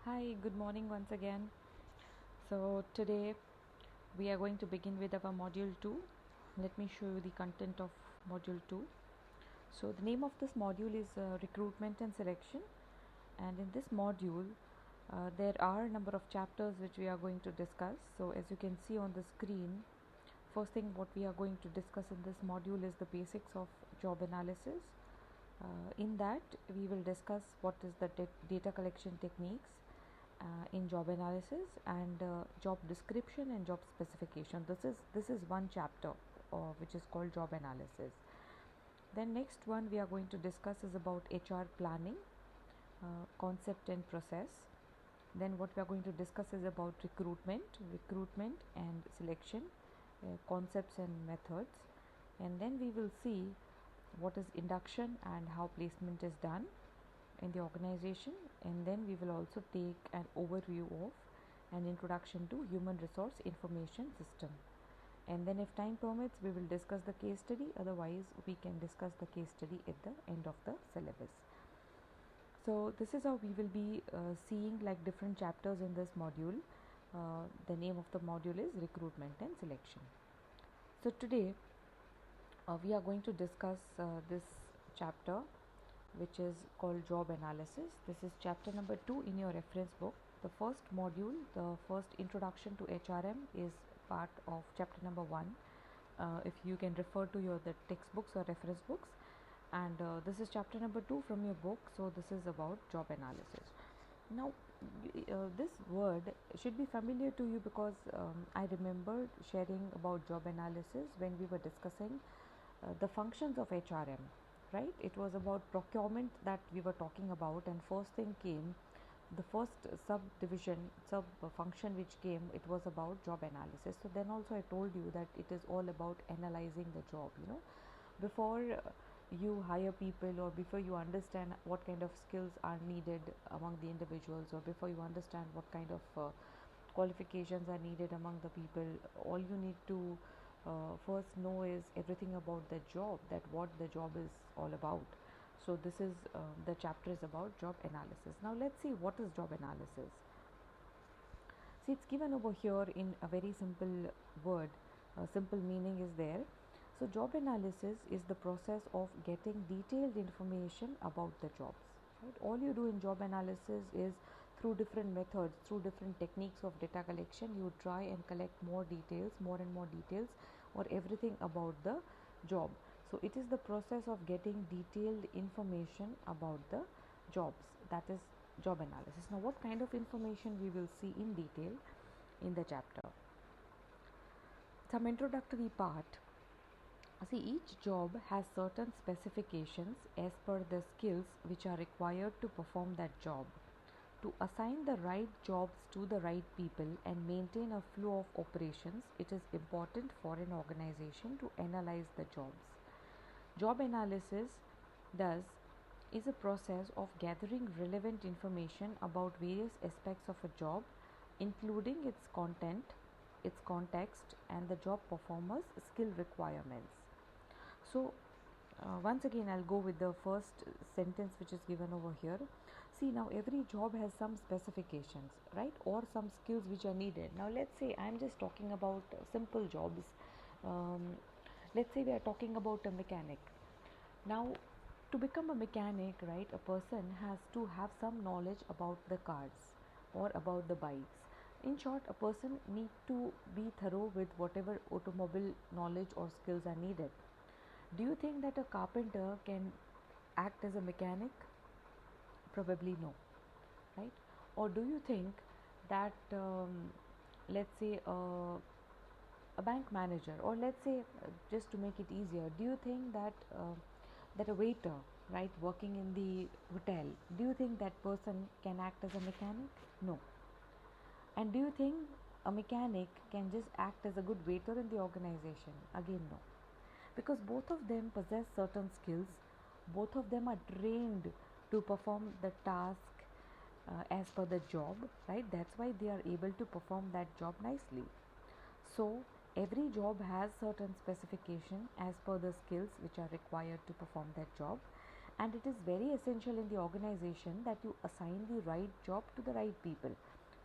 Hi, good morning once again. So, today we are going to begin with our module 2. Let me show you the content of module 2. So, the name of this module is recruitment and selection, and in this module, there are a number of chapters which we are going to discuss. So, as you can see on the screen, first thing what we are going to discuss in this module is the basics of job analysis. In that, we will discuss what is the data collection techniques in job analysis and job description and job specification. This is one chapter which is called job analysis. Then next one we are going to discuss is about HR planning, concept and process. Then what we are going to discuss is about recruitment and selection, concepts and methods. And then we will see what is induction and how placement is done in the organization, and then we will also take an overview of an introduction to human resource information system, and then if time permits we will discuss the case study, otherwise we can discuss the case study at the end of the syllabus. So this is how we will be seeing like different chapters in this module. The name of the module is recruitment and selection. So today we are going to discuss this chapter which is called job analysis. This is chapter number 2 in your reference book. The first module, the first introduction to HRM, is part of chapter number 1. If you can refer to the textbooks or reference books, and this is chapter number 2 from your book. So this is about job analysis. Now this word should be familiar to you because I remember sharing about job analysis when we were discussing the functions of HRM, right? It was about procurement that we were talking about, and first thing came, the first sub function which came, it was about job analysis. So then also I told you that it is all about analyzing the job, before you hire people, or before you understand what kind of skills are needed among the individuals, or before you understand what kind of qualifications are needed among the people, all you need to first know is everything about the job, that what the job is all about. So this is the chapter is about job analysis. Now let's see what is job analysis. See, it's given over here in a very simple word. Simple meaning is there. So job analysis is the process of getting detailed information about the jobs, right? All you do in job analysis is through different methods, through different techniques of data collection, you try and collect more and more details, or everything about the job. So it is the process of getting detailed information about the jobs, that is job analysis. Now what kind of information we will see in detail in the chapter. Some introductory part. See, each job has certain specifications as per the skills which are required to perform that job. To assign the right jobs to the right people and maintain a flow of operations, it is important for an organization to analyze the jobs. Job analysis thus is a process of gathering relevant information about various aspects of a job, including its content, its context, and the job performer's skill requirements. So once again I'll go with the first sentence which is given over here. See, now every job has some specifications, right, or some skills which are needed. Now let's say I'm just talking about simple jobs. Let's say we are talking about a mechanic. Now to become a mechanic, right, a person has to have some knowledge about the cars or about the bikes. In short, a person needs to be thorough with whatever automobile knowledge or skills are needed. Do you think that a carpenter can act as a mechanic? Probably no, right? Or do you think that let's say a bank manager, or let's say just to make it easier, do you think that that a waiter, right, working in the hotel, do you think that person can act as a mechanic? No. And do you think a mechanic can just act as a good waiter in the organization? Again, no. Because both of them possess certain skills, both of them are trained to perform the task as per the job, right? That's why they are able to perform that job nicely. So every job has certain specification as per the skills which are required to perform that job, And it is very essential in the organization that you assign the right job to the right people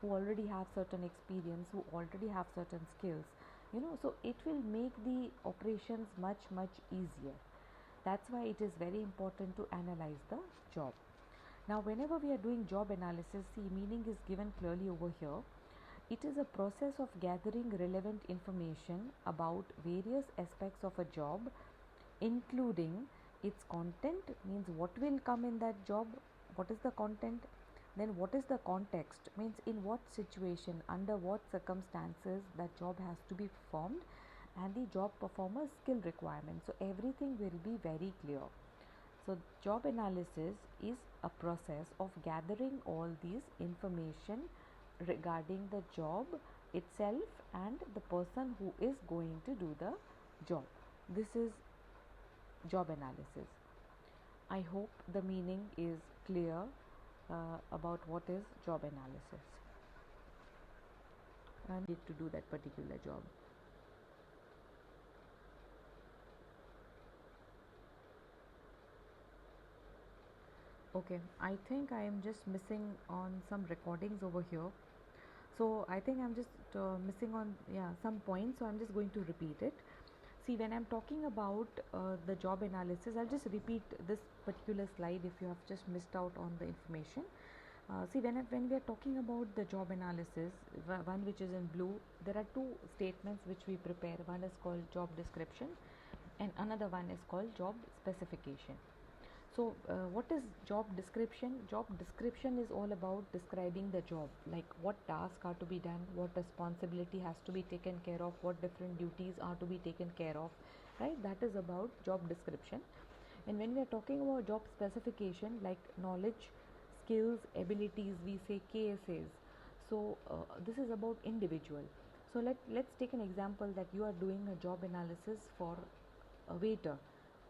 who already have certain experience, who already have certain skills, so it will make the operations much easier. That's why it is very important to analyze the job. Now, whenever we are doing job analysis, see, meaning is given clearly over here. It is a process of gathering relevant information about various aspects of a job, including its content, means what will come in that job, what is the content, then what is the context, means in what situation, under what circumstances that job has to be performed, and the job performer's skill requirements. So everything will be very clear. So job analysis is a process of gathering all these information regarding the job itself and the person who is going to do the job. This is job analysis. I hope the meaning is clear about what is job analysis and need to do that particular job. Okay, I think I am just missing on some recordings over here. So I think I'm just missing on some points, so I'm just going to repeat it. See, when I'm talking about the job analysis, I'll just repeat this particular slide if you have just missed out on the information. See, when we are talking about the job analysis, one which is in blue, there are two statements which we prepare. One is called job description and another one is called job specification. So what is job description? Job description is all about describing the job, like what tasks are to be done, what responsibility has to be taken care of, what different duties are to be taken care of, right? That is about job description. And when we are talking about job specification, like knowledge, skills, abilities, we say KSAs. So this is about individual. So let's take an example that you are doing a job analysis for a waiter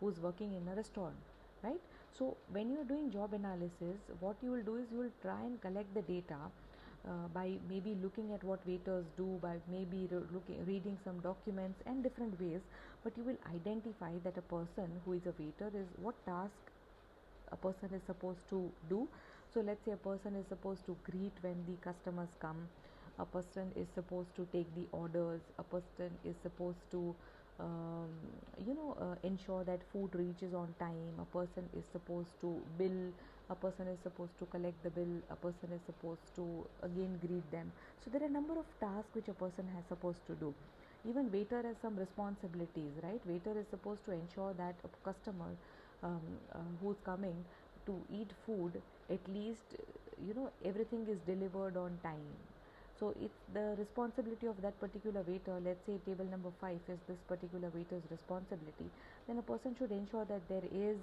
who's working in a restaurant, right? So when you are doing job analysis, what you will do is you will try and collect the data by maybe looking at what waiters do, by maybe reading some documents and different ways, but you will identify that a person who is a waiter is what task a person is supposed to do. So let's say a person is supposed to greet when the customers come, a person is supposed to take the orders, a person is supposed to ensure that food reaches on time, a person is supposed to bill, a person is supposed to collect the bill, a person is supposed to again greet them. So there are a number of tasks which a person has supposed to do. Even waiter has some responsibilities, right? Waiter is supposed to ensure that a customer who's coming to eat food, at least everything is delivered on time. So it's the responsibility of that particular waiter. Let's say table number 5 is this particular waiter's responsibility. Then a person should ensure that there is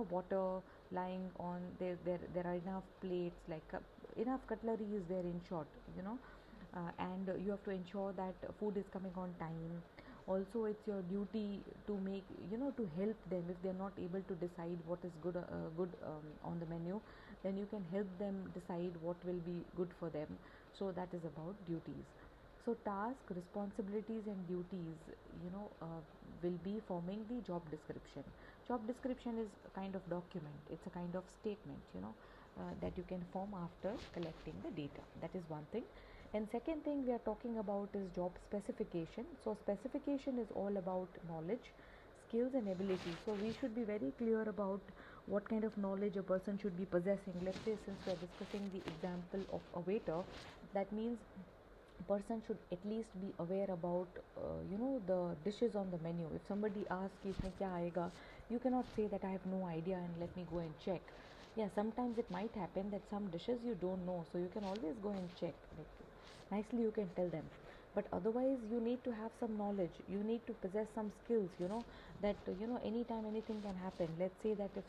water lying on there are enough plates, like enough cutlery is there, in short, and you have to ensure that food is coming on time. Also, it's your duty to make to help them if they're not able to decide what is good on the menu. Then you can help them decide what will be good for them. So that is about duties. So task, responsibilities and duties will be forming the job description. Job description is a kind of document, it's a kind of statement that you can form after collecting the data. That is one thing. And second thing we are talking about is job specification. So specification is all about knowledge, skills and abilities. So we should be very clear about what kind of knowledge a person should be possessing. Let's say, since we are discussing the example of a waiter, that means a person should at least be aware about the dishes on the menu. If somebody asks you kya aayega, you cannot say that I have no idea and let me go and check. Yeah, sometimes it might happen that some dishes you don't know, so you can always go and check, like nicely you can tell them. But otherwise you need to have some knowledge, you need to possess some skills, that anytime anything can happen. Let's say that if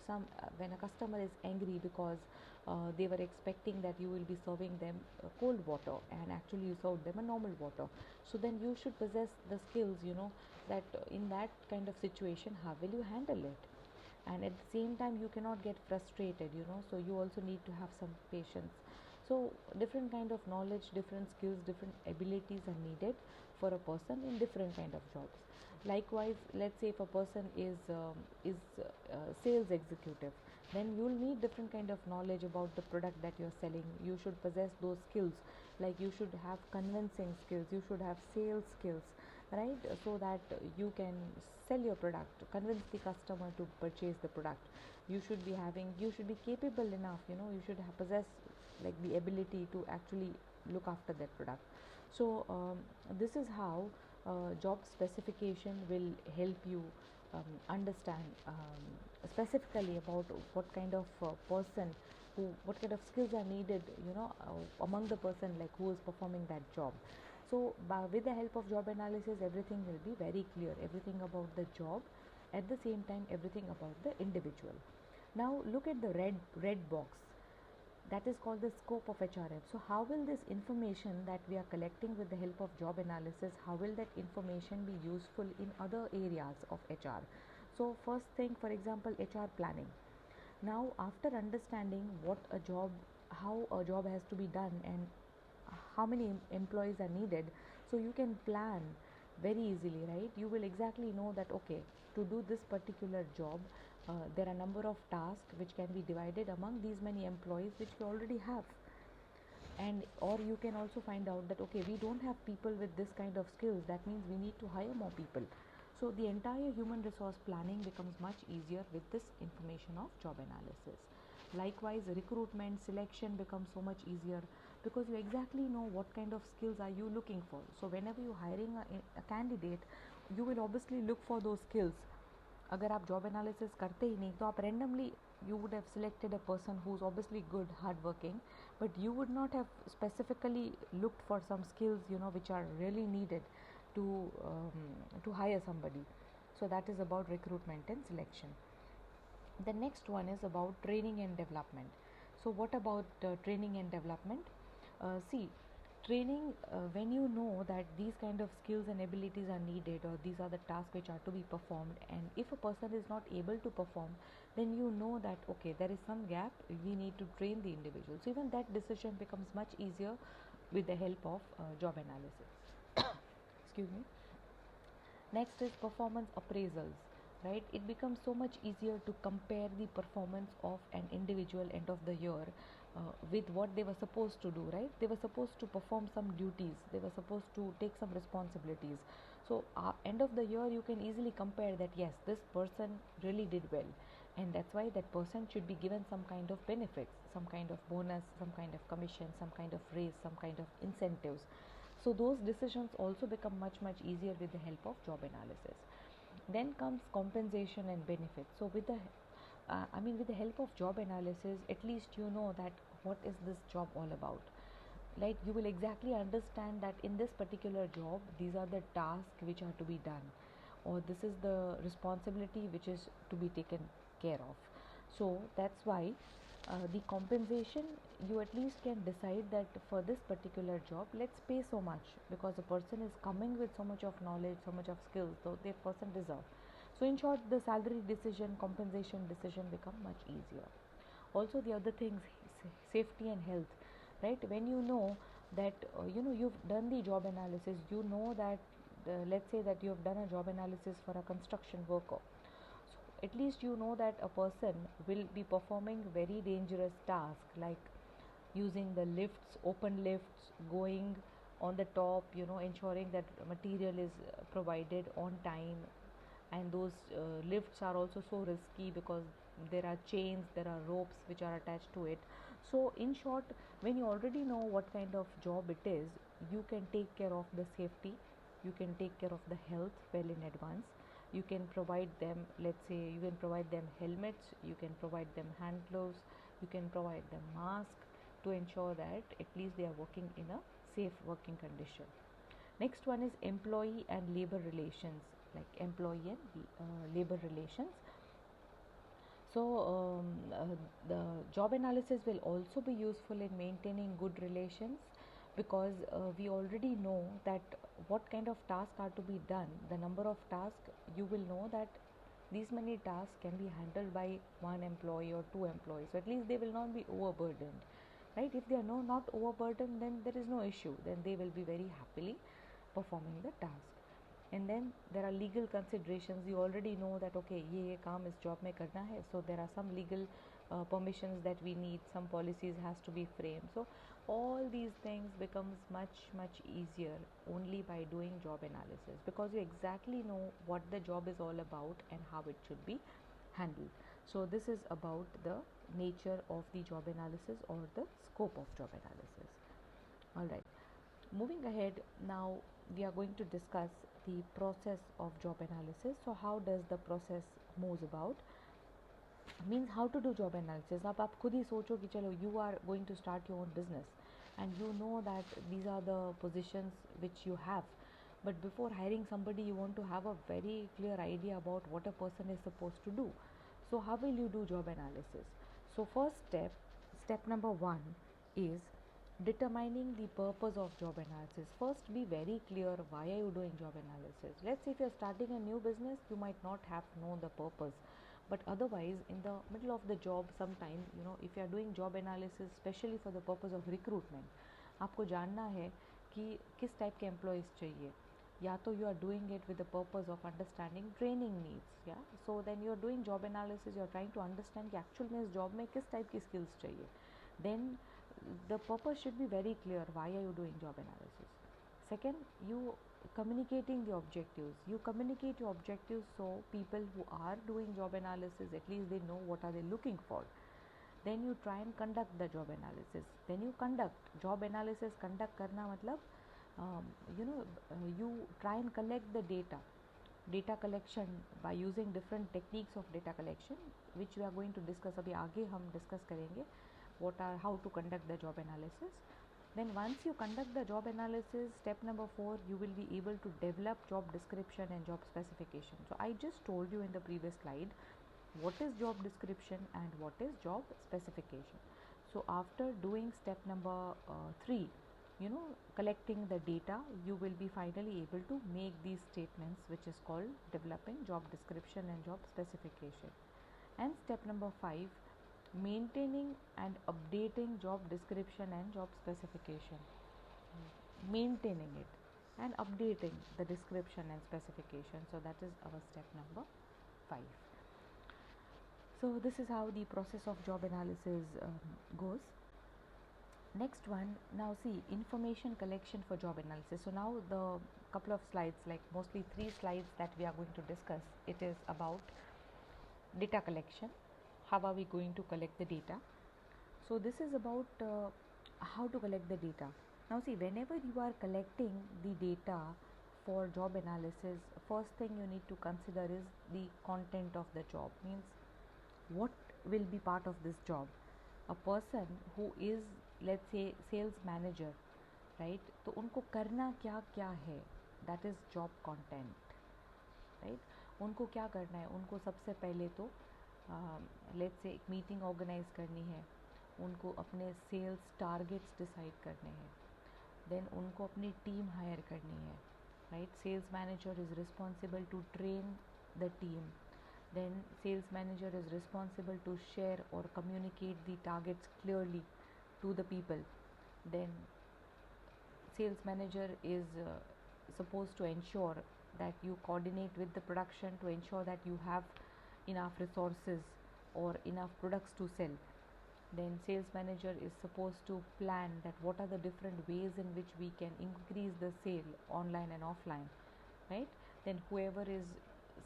when a customer is angry because they were expecting that you will be serving them cold water and actually you served them a normal water, so then you should possess the skills, that in that kind of situation how will you handle it. And at the same time you cannot get frustrated, so you also need to have some patience. So different kind of knowledge, different skills, different abilities are needed for a person in different kind of jobs. Likewise, let's say if a person is sales executive, Then you'll need different kind of knowledge about the product that you're selling. You should possess those skills, like you should have convincing skills, you should have sales skills, right? So that you can sell your product, convince the customer to purchase the product. You should be capable enough, you should possess like the ability to actually look after that product. So this is how job specification will help you understand specifically about what kind of person what kind of skills are needed, among the person like who is performing that job. So with the help of job analysis, everything will be very clear, everything about the job, at the same time everything about the individual. Now look at the red box, that is called the scope of HRM. So how will this information that we are collecting with the help of job analysis, how will that information be useful in other areas of HR? So first thing, for example, HR planning. Now after understanding how a job has to be done and how many employees are needed, so you can plan very easily, right? You will exactly know that okay, to do this particular job, there are number of tasks which can be divided among these many employees which we already have. And or you can also find out that okay, we don't have people with this kind of skills, that means we need to hire more people. So the entire human resource planning becomes much easier with this information of job analysis. Likewise, recruitment selection becomes so much easier because you exactly know what kind of skills are you looking for. So whenever you hiring a candidate, you will obviously look for those skills. अगर आप job analysis करते ही नहीं तो आप randomly you would have selected a person who's obviously good, hardworking, but you would not have specifically looked for some skills, which are really needed to to hire somebody. So that is about recruitment and selection. The next one is about training and development. So what about training and development? See, training, when you know that these kind of skills and abilities are needed, or these are the tasks which are to be performed, and if a person is not able to perform, then you know that okay, there is some gap, we need to train the individual. So even that decision becomes much easier with the help of job analysis. Excuse me. Next is performance appraisals, right? It becomes so much easier to compare the performance of an individual end of the year with what they were supposed to do, right? They were supposed to perform some duties, they were supposed to take some responsibilities. So end of the year you can easily compare that yes, this person really did well, and that's why that person should be given some kind of benefits, some kind of bonus, some kind of commission, some kind of raise, some kind of incentives. So those decisions also become much easier with the help of job analysis. Then comes compensation and benefits. So with the help of job analysis, at least you know that what is this job all about. Like you will exactly understand that in this particular job, these are the tasks which are to be done, or this is the responsibility which is to be taken care of. So that's why the compensation, you at least can decide that for this particular job let's pay so much, because the person is coming with so much of knowledge, so much of skills, so the person deserve. So in short, the salary decision, compensation decision become much easier. Also the other things, safety and health, right? When you know that you've done the job analysis, you know that let's say that you have done a job analysis for a construction worker, so at least you know that a person will be performing very dangerous tasks like using the lifts, open lifts, going on the top, ensuring that material is provided on time. And those lifts are also so risky because there are chains, there are ropes which are attached to it. So in short, when you already know what kind of job it is, you can take care of the safety, you can take care of the health well in advance. You can provide them, let's say you can provide them helmets, you can provide them hand gloves, you can provide them mask, to ensure that at least they are working in a safe working condition. Next one is employee and labor relations, like employee and labor relations. So the job analysis will also be useful in maintaining good relations, because we already know that what kind of tasks are to be done, the number of tasks, you will know that these many tasks can be handled by one employee or two employees, so at least they will not be overburdened, right? If they are not overburdened, then there is no issue, then they will be very happily performing the task. And then there are legal considerations. You already know that okay, ये काम इस job में करना है, so there are some legal permissions that we need, some policies has to be framed. So all these things becomes much easier only by doing job analysis, because you exactly know what the job is all about and how it should be handled. So this is about the nature of the job analysis or the scope of job analysis. All right, moving ahead, now we are going to discuss the process of job analysis. So how does the process moves about, means how to do job analysis. अब आप खुद ही सोचो कि चलो you are going to start your own business and you know that these are the positions which you have, but before hiring somebody you want to have a very clear idea about what a person is supposed to do. So how will you do job analysis? So first step number 1 is determining the purpose of job analysis. First, be very clear why are you doing job analysis. Let's say if you're starting a new business, you might not have known the purpose, but otherwise in the middle of the job sometime, if you are doing job analysis especially for the purpose of recruitment, आपको जानना है कि किस type के employees चाहिए, या तो you are doing it with the purpose of understanding training needs. Yeah, so then you are doing job analysis, you are trying to understand कि actual में इस job में किस टाइप की skills चाहिए. Then the purpose should be very clear, why are you doing job analysis. Second, you communicating the objectives. You communicate your objectives so people who are doing job analysis, at least they know what are they looking for. Then you try and conduct the job analysis. Then you conduct job analysis. Conduct करना मतलब you try and collect the data collection by using different techniques of data collection, which we are going to discuss. अभी आगे हम discuss करेंगे how to conduct the job analysis. Then once you conduct the job analysis, step number 4, you will be able to develop job description and job specification. So I just told you in the previous slide what is job description and what is job specification. So after doing step number 3, collecting the data, you will be finally able to make these statements, which is called developing job description and job specification. And step number 5, maintaining and updating job description and job specification. Maintaining it and updating the description and specification. So that is our step number 5. So this is how the process of job analysis goes. Next one, now see, information collection for job analysis. So now the couple of slides, like mostly 3 slides that we are going to discuss, it is about data collection. How are we going to collect the data? So this is about how to collect the data. Now see, whenever you are collecting the data for job analysis, first thing you need to consider is the content of the job, means what will be part of this job. A person who is, let's say, sales manager, right? तो उनको करना क्या क्या है, that is job content, right? उनको क्या करना है, उनको सबसे पहले तो लेट्स से एक मीटिंग ऑर्गेनाइज करनी है, उनको अपने सेल्स टारगेट्स डिसाइड करने हैं, देन उनको अपनी टीम हायर करनी है, right? Sales manager is responsible to train the team, then sales manager is responsible to share or communicate the targets clearly to the people. Then sales manager is supposed to ensure that you coordinate with the production to ensure that you have enough resources or enough products to sell. Then sales manager is supposed to plan that what are the different ways in which we can increase the sale online and offline, right? Then whoever is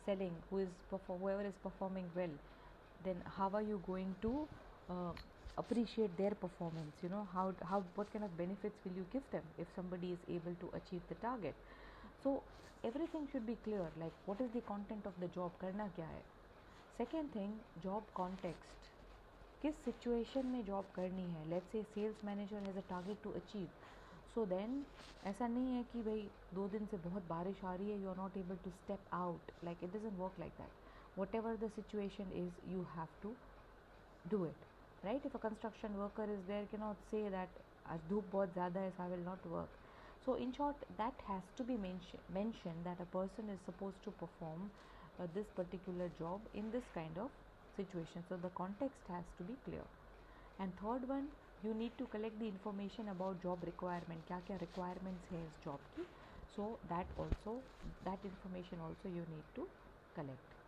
selling, whoever is performing well, then how are you going to appreciate their performance? How what kind of benefits will you give them if somebody is able to achieve the target? So everything should be clear, like what is the content of the job, करना क्या है. Second thing, job context. किस situation में job करनी है. Let's say sales manager has a target to achieve, so then ऐसा नहीं है कि भाई 2 दिन से बहुत बारिश आ रही है, you are not able to step out, like it doesn't work like that. Whatever the situation is, you have to do it, right? If a construction worker is there, can not say that आज धूप बहुत ज़्यादा है, so I will not work. So in short, that has to be mentioned that a person is supposed to perform this particular job in this kind of situation. So the context has to be clear. And third one, you need to collect the information about job requirement. क्या क्या requirements है इस job की. So that information also you need to collect.